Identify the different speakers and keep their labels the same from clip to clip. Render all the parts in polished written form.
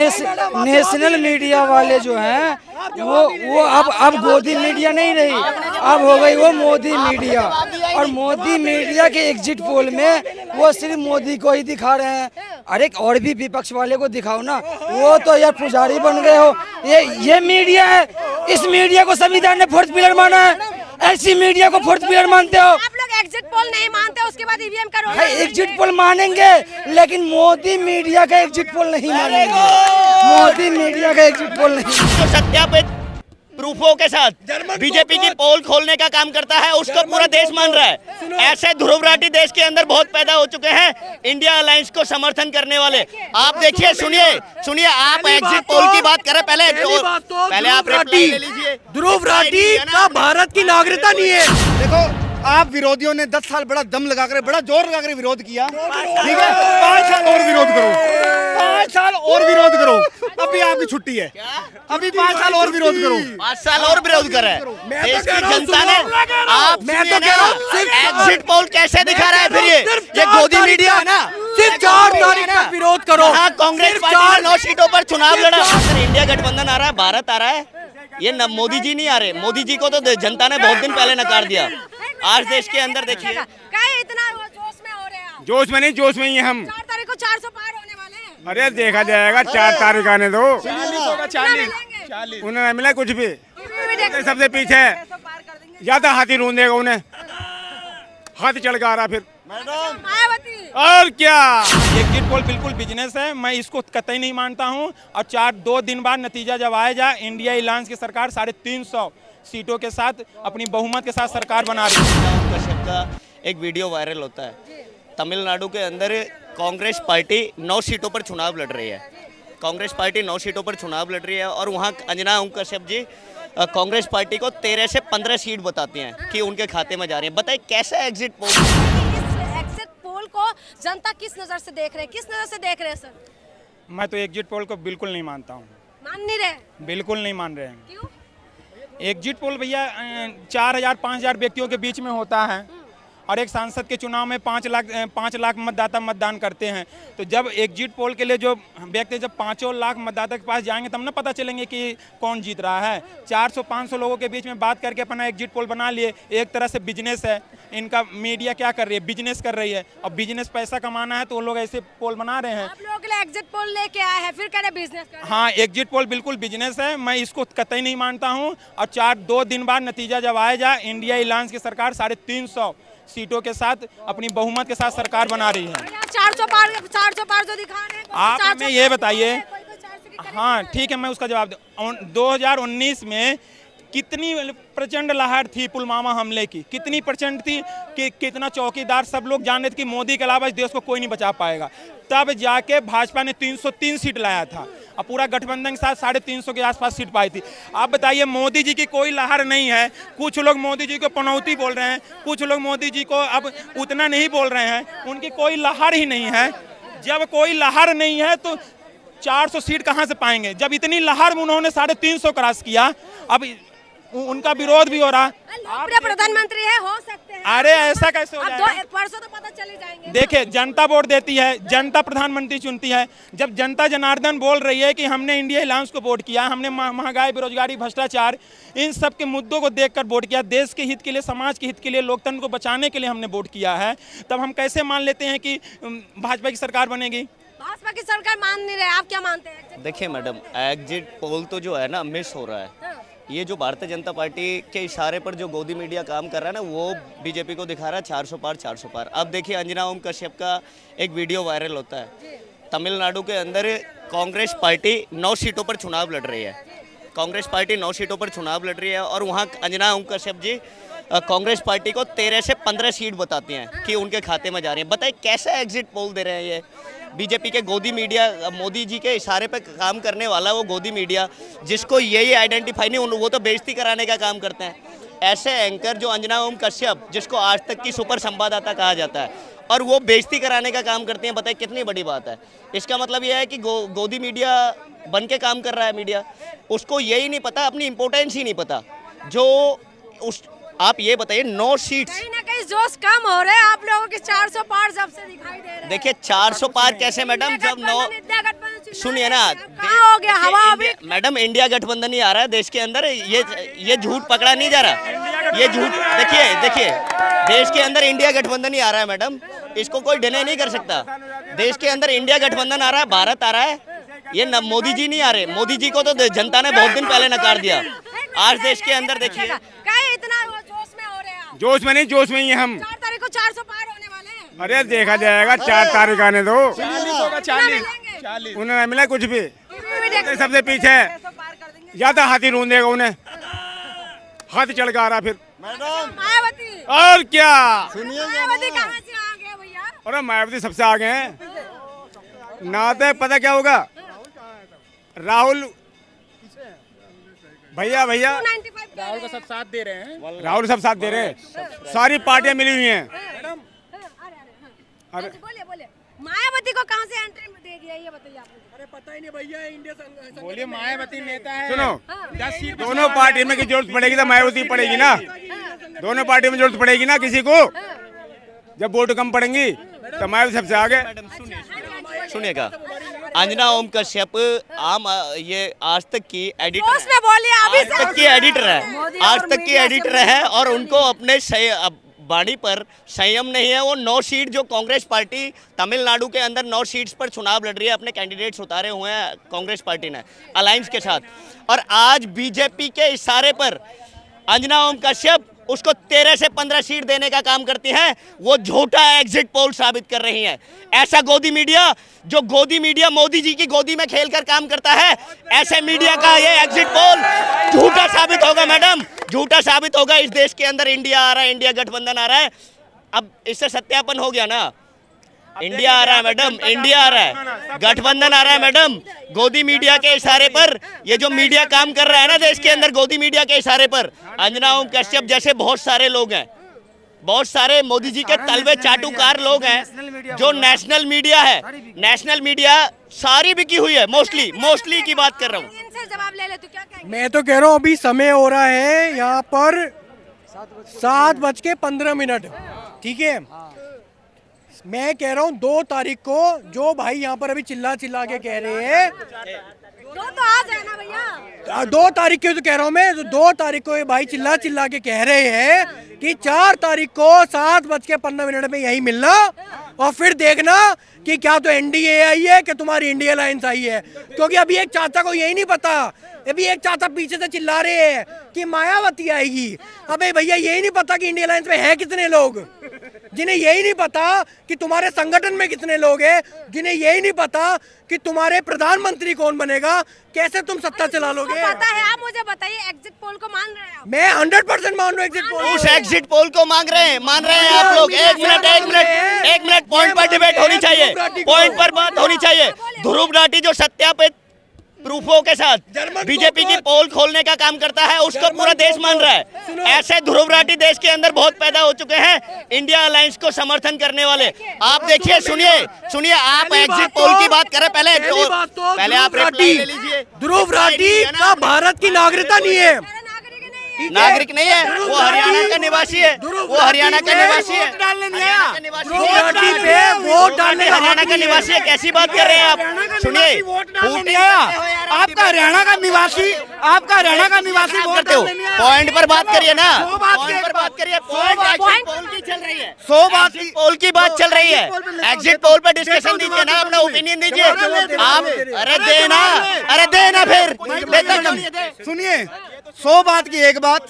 Speaker 1: National media वाले जो हैं वो अब गोदी मीडिया नहीं रही, अब हो गई वो मोदी मीडिया। और मोदी मीडिया के एग्जिट पोल में वो सिर्फ मोदी को ही दिखा रहे हैं। अरे और भी विपक्ष वाले को दिखाओ ना, वो तो यार पुजारी बन गए हो। ये मीडिया है, इस मीडिया को संविधान ने फोर्थ पिलर माना है, ऐसी मीडिया को फोर्थ पिलर मानते हो।
Speaker 2: आप लोग एग्जिट पोल नहीं मानते, उसके बाद ईवीएम का रोल
Speaker 1: एग्जिट पोल मानेंगे, लेकिन मोदी मीडिया का एग्जिट पोल नहीं मानेंगे। मोदी मीडिया का एग्जिट पोल नहीं।
Speaker 3: तो सत्यापित प्रूफों के साथ बीजेपी की पोल खोलने का काम करता है, उसको पूरा देश मान रहा है। ऐसे ध्रुवराठी देश के अंदर बहुत पैदा हो चुके हैं इंडिया अलायंस को समर्थन करने वाले। आप देखिए, सुनिए, आप एग्जिट पोल की बात करें, पहले आप रिप्लाई ले लीजिए।
Speaker 4: ध्रुवराठी का भारत की नागरिकता नहीं है।
Speaker 5: देखो, आप विरोधियों ने 10 साल बड़ा दम लगाकर, बड़ा जोर लगाकर विरोध किया, ठीक है? 5 साल और विरोध करो, 5 साल और विरोध करो, अभी आपकी छुट्टी है, अभी 5 साल और विरोध करो,
Speaker 3: 5 साल और विरोध कर रहे हैं। देश की जनता ने आप एग्जिट पोल कैसे दिखा रहा है फिर ये गोदी मीडिया है ना।
Speaker 4: सिर्फ 4 तारीख तक विरोध करो।
Speaker 3: कांग्रेस पार्टी ने 9 सीटों पर चुनाव लड़ा। इंडिया गठबंधन आ रहा है, भारत आ रहा है, ये मोदी जी नहीं आ रहे। मोदी जी को तो जनता ने बहुत दिन पहले नकार दिया। आज देश के अंदर देखिए,
Speaker 2: इतना जोश में हो रहे हैं।
Speaker 5: जोश में नहीं, जोश में ही हम
Speaker 2: 4 तारीख को 400 पार होने वाले हैं।
Speaker 5: अरे देखा जाएगा, 4 तारीख आने दो।
Speaker 2: 40
Speaker 5: उन्हें नहीं मिला कुछ भी, सबसे पीछे ज्यादा हाथी ढूंढेगा, उन्हें हाथी चढ़ के आ रहा फिर।
Speaker 2: मायावती
Speaker 5: और क्या,
Speaker 4: एग्जिट पोल बिल्कुल बिजनेस है, मैं इसको कतई नहीं मानता हूं। और 2 दिन बाद नतीजा जब आएगा, इंडिया अलायंस की सरकार 350 सीटों के साथ अपनी बहुमत के साथ सरकार बना रही है।
Speaker 3: कश्यप का एक वीडियो वायरल होता है। तमिलनाडु के अंदर कांग्रेस पार्टी 9 सीटों पर चुनाव लड़ रही है। कांग्रेस पार्टी 9 सीटों पर चुनाव लड़ रही है और वहाँ अंजना कश्यप जी कांग्रेस पार्टी को 13 से 15 सीट बताती हैं कि उनके खाते में जा रही है। बताइए कैसा एग्जिट पोल?
Speaker 2: एग्जिट पोल को जनता किस नजर से देख रहे हैं, किस नजर से देख रहे हैं सर?
Speaker 4: मैं तो एग्जिट पोल को बिल्कुल नहीं मानता हूँ।
Speaker 2: मान नहीं रहे?
Speaker 4: बिल्कुल नहीं मान रहे हैं।
Speaker 2: क्यों?
Speaker 4: एग्जिट पोल भैया 4000-5000 व्यक्तियों के बीच में होता है और एक सांसद के चुनाव में 5 लाख मतदाता मतदान करते हैं। तो जब एग्जिट पोल के लिए जो व्यक्ति जब 5 लाख मतदाता के पास जाएंगे तब ना पता चलेंगे कि कौन जीत रहा है। 400-500 लोगों के बीच में बात करके अपना एग्जिट पोल बना लिए। एक तरह से बिजनेस है इनका। मीडिया क्या कर रही है? बिजनेस कर रही है, और बिजनेस पैसा कमाना है तो वो लोग ऐसे पोल बना रहे हैं।
Speaker 2: आप लोगों के लिए एग्जिट पोल लेके आए हैं, फिर कह रहे बिजनेस कर रहे हैं।
Speaker 4: हाँ, एग्जिट पोल बिल्कुल बिजनेस है, मैं इसको कतई नहीं मानता हूँ। और 2 दिन बाद नतीजा जब आएगा, इंडिया अलायंस की सरकार 350 सीटों के साथ अपनी बहुमत के साथ सरकार बना रही है।
Speaker 2: 400 पार जो दिखा रहे हैं,
Speaker 4: आप हमें ये बताइए।
Speaker 2: कोई 400 की करीब।
Speaker 4: हाँ ठीक है, मैं उसका जवाब दूं। 2019 में कितनी प्रचंड लहर थी पुलवामा हमले की, कितनी प्रचंड थी कि कितना चौकीदार सब लोग जान रहे थे कि मोदी के अलावा इस देश को कोई नहीं बचा पाएगा। तब जाके भाजपा ने 303 सीट लाया था और पूरा गठबंधन के साथ 350 के आसपास सीट पाई थी। आप बताइए, मोदी जी की कोई लहर नहीं है। कुछ लोग मोदी जी को पनौती बोल रहे हैं, कुछ लोग मोदी जी को अब उतना नहीं बोल रहे हैं, उनकी कोई लहर ही नहीं है। जब कोई लहर नहीं है तो 400 सीट कहाँ से पाएंगे? जब इतनी लहर में उन्होंने 350 क्रॉस किया, अब उनका विरोध भी हो रहा।
Speaker 2: लोकप्रिय प्रधानमंत्री है, हो सकते हैं।
Speaker 4: अरे ऐसा कैसे हो जाएगा?
Speaker 2: अब परसों तो पता चले जाएंगे।
Speaker 4: देखिए, जनता वोट देती है, जनता प्रधानमंत्री चुनती है। जब जनता जनार्दन बोल रही है कि हमने इंडिया अलायंस को वोट किया, हमने महंगाई, बेरोजगारी, भ्रष्टाचार, इन सब के मुद्दों को देखकर वोट किया, देश के हित के लिए, समाज के हित के लिए, लोकतंत्र को बचाने के लिए हमने वोट किया है, तब हम कैसे मान लेते हैं कि भाजपा की सरकार बनेगी?
Speaker 2: भाजपा की सरकार मान नहीं रहे, आप क्या मानते हैं?
Speaker 3: देखिए मैडम, एग्जिट पोल तो जो है ना मिस हो रहा है। ये जो भारतीय जनता पार्टी के इशारे पर जो गोदी मीडिया काम कर रहा है ना, वो बीजेपी को दिखा रहा है 400 पार 400 पार। अब देखिए, अंजना कश्यप का एक वीडियो वायरल होता है। तमिलनाडु के अंदर कांग्रेस पार्टी 9 सीटों पर चुनाव लड़ रही है। कांग्रेस पार्टी 9 सीटों पर चुनाव लड़ रही है और वहाँ अंजना कश्यप जी कांग्रेस पार्टी को 13 से 15 सीट बताती हैं कि उनके खाते में जा रही है। बताइए कैसा एग्जिट पोल दे रहे हैं ये बीजेपी के गोदी मीडिया? मोदी जी के इशारे पे काम करने वाला वो गोदी मीडिया, जिसको यही आइडेंटिफाई नहीं, वो तो बेइज्जती कराने का काम करते हैं। ऐसे एंकर जो अंजना कश्यप, जिसको आज तक की सुपर संवाददाता कहा जाता है, और वो बेइज्जती कराने का काम करते हैं। बताइए कितनी बड़ी बात है। इसका मतलब यह है कि गोदी मीडिया बन के काम कर रहा है मीडिया, उसको यही नहीं पता, अपनी इंपॉर्टेंस ही नहीं पता। जो उस आप ये बताइए, 9 सीट्स
Speaker 2: कहीं ना कहीं जोश कम हो रहे हैं आप लोगों के 400 पार जब से दिखाई दे रहे हैं।
Speaker 3: देखिए 400 पार कैसे मैडम, जब सुनिए ना,
Speaker 2: कहाँ हो गया हवा अभी?
Speaker 3: मैडम इंडिया गठबंधन ही आ रहा है देश के अंदर, ये झूठ पकड़ा नहीं जा रहा, ये झूठ देखिए देश के अंदर इंडिया गठबंधन ही आ रहा है मैडम, इसको कोई डिनाई नहीं कर सकता। देश के अंदर इंडिया गठबंधन आ रहा है, भारत आ रहा है, ये मोदी जी नहीं आ रहे। मोदी जी को तो जनता ने बहुत दिन पहले नकार दिया। आज देश के अंदर देखिए
Speaker 2: इतना जोश में हो रहे हैं आप?
Speaker 5: जोश में नहीं, जोश में ही है हम।
Speaker 2: 4 तारीख को 400 पार होने वाले हैं।
Speaker 5: अरे देखा जाएगा, 4 तारीख आने दो।
Speaker 4: 40
Speaker 5: उन्हें नहीं मिला कुछ भी, सबसे पीछे
Speaker 2: पार कर देंगे।
Speaker 5: या तो हाथी ढूंढ देगा उन्हें, हाथी चढ़ के आ रहा फिर।
Speaker 2: मायावती
Speaker 5: और क्या,
Speaker 2: मायावती कहाँ से आ गए भैया?
Speaker 5: अरे मायावती सबसे आगे हैं। नाते पता क्या होगा, राहुल भैया
Speaker 2: 295
Speaker 4: राहुल का सब साथ दे रहे हैं।
Speaker 5: राहुल सब साथ दे रहे हैं, सारी पार्टियां मिली हुई हैं।
Speaker 2: अरे बोले मायावती को कहाँ से एंट्री दे दिया ये बताइए आप मुझे।
Speaker 4: अरे पता ही नहीं भैया, इंडिया बोलिए मायावती नेता है।
Speaker 5: सुनो,
Speaker 4: 10 सीट
Speaker 5: दोनों पार्टी में की जरूरत पड़ेगी तो मायावती पड़ेगी ना, दोनों पार्टी में जरूरत पड़ेगी ना किसी को, जब वोट कम पड़ेंगी तो मायावती सबसे आगे।
Speaker 3: सुनिएगा, अंजना ओम कश्यप ये आज तक की
Speaker 2: जोश में बोलिए अभी
Speaker 3: आज तक की एडिटर है, आज तक की एडिटर है, और उनको अपने वाणी पर संयम नहीं है। वो 9 सीट जो कांग्रेस पार्टी तमिलनाडु के अंदर 9 सीट्स पर चुनाव लड़ रही है, अपने कैंडिडेट्स उतारे हुए हैं कांग्रेस पार्टी ने अलायंस के साथ, और आज बीजेपी के इशारे पर अंजना ओम कश्यप उसको 13 से 15 सीट देने का काम करती हैं। वो झूठा एग्जिट पोल साबित कर रही हैं। ऐसा गोदी मीडिया, जो गोदी मीडिया मोदी जी की गोदी में खेलकर काम करता है, ऐसे मीडिया का ये एग्जिट पोल झूठा साबित होगा मैडम, झूठा साबित होगा। इस देश के अंदर इंडिया आ रहा है, इंडिया गठबंधन आ रहा है, अब इससे सत्यापन हो गया ना। इंडिया आ रहा है मैडम, इंडिया आ रहा है, गठबंधन आ रहा है मैडम। गोदी मीडिया के इशारे पर ये जो मीडिया काम कर रहा है ना देश के अंदर, गोदी मीडिया के इशारे पर अंजना ओम कश्यप जैसे बहुत सारे लोग हैं, बहुत सारे मोदी जी के तलवे चाटुकार लोग हैं, जो नेशनल मीडिया है, नेशनल मीडिया सारी बिकी हुई है, मोस्टली की बात कर रहा हूँ।
Speaker 2: इनसे जवाब ले ले तू क्या कहेंगे?
Speaker 6: मैं तो कह रहा हूँ अभी समय हो रहा है यहाँ पर 7:15, ठीक है। मैं कह रहा हूँ 2 तारीख को जो भाई यहाँ पर अभी चिल्ला के कह रहे हैं,
Speaker 2: 2 तो आज है ना भैया,
Speaker 6: 2 तारीख के तो कह रहा हूँ मैं, 2 तारीख को ये भाई चिल्ला के कह रहे हैं कि 4 तारीख को 7:15 में यही मिलना, और फिर देखना कि क्या तो एनडीए आई है कि तुम्हारी इंडिया अलायंस आई है। क्योंकि अभी एक चाचा को यही नहीं पता, अभी एक चाचा पीछे से चिल्ला रहे हैं कि मायावती आएगी। अबे भैया यही नहीं पता कि इंडिया अलायंस में है कितने लोग, जिन्हें यही नहीं पता कि तुम्हारे संगठन में कितने लोग हैं, जिन्हें यही नहीं पता कि तुम्हारे प्रधानमंत्री कौन बनेगा, कैसे तुम सत्ता चला लोगे।
Speaker 2: पता है, आप मुझे बताइए एग्जिट पोल को मान रहे हैं आप?
Speaker 6: मैं 100% मान रहा हूँ एग्जिट पोल।
Speaker 3: उस एग्जिट पोल को मान रहे हैं आप लोग। एक मिनट पॉइंट पर डिबेट होनी चाहिए, पॉइंट पर बात होनी चाहिए। ध्रुव राठी जो सत्यापित प्रूफों के साथ बीजेपी की पोल खोलने का काम करता है, उसको पूरा देश मान रहा है। ऐसे ध्रुव राठी देश के अंदर बहुत पैदा हो चुके हैं, इंडिया अलायंस को समर्थन करने वाले। आप देखिए, सुनिए, आप एग्जिट पोल की बात करें, पहले आप रिप्लाई ले लीजिए।
Speaker 6: ध्रुव राठी का भारत की नागरिकता नहीं है,
Speaker 3: नागरिक नहीं है, वो हरियाणा का निवासी है, वो हरियाणा का निवासी है,
Speaker 6: वोट डालने
Speaker 3: हरियाणा का निवासी है। कैसी बात कर रहे हैं आप? सुनिए,
Speaker 5: आपका हरियाणा का निवासी, आपका हरियाणा का निवासी वोट
Speaker 3: करते हो, पॉइंट पर बात करिए ना, पॉइंट पर बात करिए। पॉइंट पोल की चल रही है, 100 बात पोल की बात चल रही है, एग्जिट पोल पर डिस्कशन दीजिए ना, अपना ओपिनियन दीजिए आप। अरे देना फिर
Speaker 5: सुनिए, 100 बात की एक बात।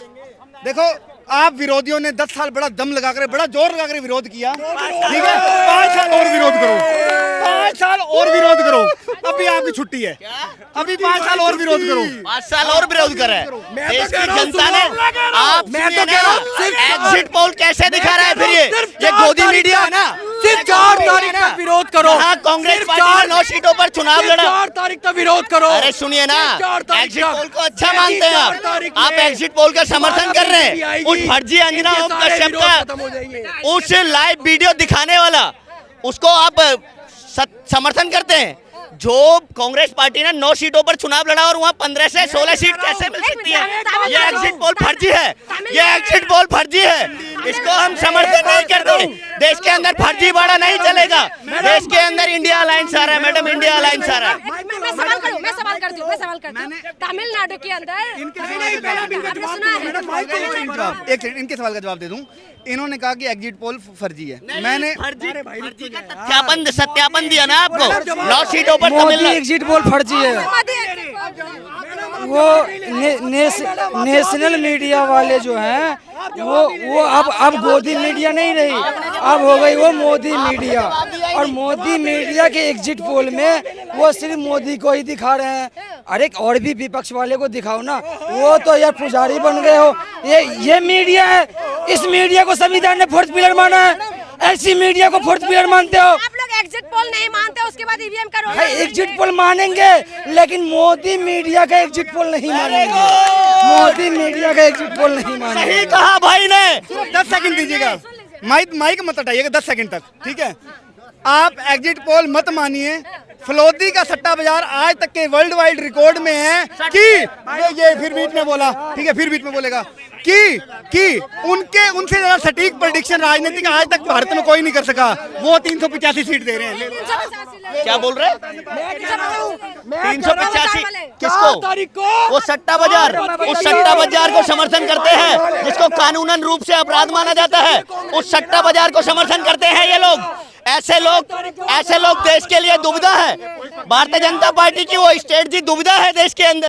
Speaker 5: देखो, आप विरोधियों ने 10 साल बड़ा दम लगाकर, बड़ा जोर लगाकर विरोध किया, ठीक है। 5 साल और विरोध करो, 5 साल और विरोध करो, अभी आपकी छुट्टी है, अभी 5 साल और विरोध करो।
Speaker 3: 5 साल और विरोध कर रहे हैं देश की जनता ने। आप एग्जिट पोल कैसे दिखा रहा है फिर ये गोदी मीडिया है ना।
Speaker 6: सिर्फ 4 तारीख तक विरोध करो।
Speaker 3: हाँ, कांग्रेस पार्टी ने 9 सीटों पर चुनाव लड़ा।
Speaker 6: 4 तारीख तक विरोध करो।
Speaker 3: अरे सुनिए ना, एग्जिट पोल को अच्छा मानते हैं आप एग्जिट पोल का समर्थन कर रहे हैं। उस फर्जी अंजना ओम कश्यप का उस लाइव वीडियो दिखाने वाला, उसको आप समर्थन करते हैं। जो कांग्रेस पार्टी ने 9 सीटों पर चुनाव लड़ा और वहाँ 15 से 16 सीट कैसे मिल सकती है? ये एग्जिट पोल फर्जी है, ये एग्जिट पोल फर्जी है, इसको हम समर्थन नहीं करते। देश के अंदर फर्जी बाड़ा नहीं चलेगा, देश के अंदर इंडिया अलायंस आ रहा है मैडम, इंडिया अलायंस आ रहा है।
Speaker 2: मैं सवाल करती हूँ। तमिलनाडु के अंदर आपने सुना है?
Speaker 5: एक सेकंड इनके सवाल का जवाब दे दूं। इन्होंने कहा कि एग्जिट पोल फर्जी है। मैंने
Speaker 3: फर्जी का सत्यापन दिया ना आपको। 9 सीटों पर
Speaker 1: मोदी
Speaker 3: तमिलनाडु
Speaker 1: एग्जिट पोल फर्जी है। वो नेशनल मीडिया वाले जो हैं वो अब गोदी मीडिया नहीं रही, अब हो गई वो मोदी मीडिया। और मोदी मीडिया के एग्जिट पोल में वो सिर्फ मोदी को ही दिखा रहे हैं। अरे और भी विपक्ष वाले को दिखाओ ना, वो तो यार पुजारी बन गए हो। ये मीडिया है, इस मीडिया को संविधान ने फोर्थ पिलर माना है, ऐसी मीडिया को फोर्थ पिलर मानते हो।
Speaker 2: आप लोग एग्जिट पोल नहीं मानते, उसके बाद ईवीएम का रोल।
Speaker 1: एग्जिट पोल मानेंगे लेकिन मोदी मीडिया का एग्जिट पोल नहीं मानेंगे, मोदी मीडिया का एग्जिट पोल नहीं मानेंगे।
Speaker 3: सही कहा भाई ने।
Speaker 5: 10 सेकंड दीजिएगा, माइक मत हटाइएगा 10 सेकंड तक, ठीक है? आप एग्जिट पोल मत मानिए। फलोदी का सट्टा बाजार आज तक के वर्ल्ड वाइड रिकॉर्ड में है कि ये फिर बीच में बोला, ठीक है, फिर बीच में बोलेगा कि उनसे ज्यादा सटीक प्रेडिक्शन राजनीतिक आज तक भारत में कोई नहीं कर सका। वो 385 सीट दे रहे हैं।
Speaker 3: क्या बोल रहे हैं? 385 किसको? वो सट्टा बाजार, उस सट्टा बाजार को समर्थन करते हैं जिसको कानूनन रूप से अपराध माना जाता है। उस सट्टा बाजार को समर्थन करते हैं ये लोग। ऐसे लोग देश के लिए दुविधा है। भारतीय जनता पार्टी की वो स्ट्रेटजी दुविधा है देश के अंदर।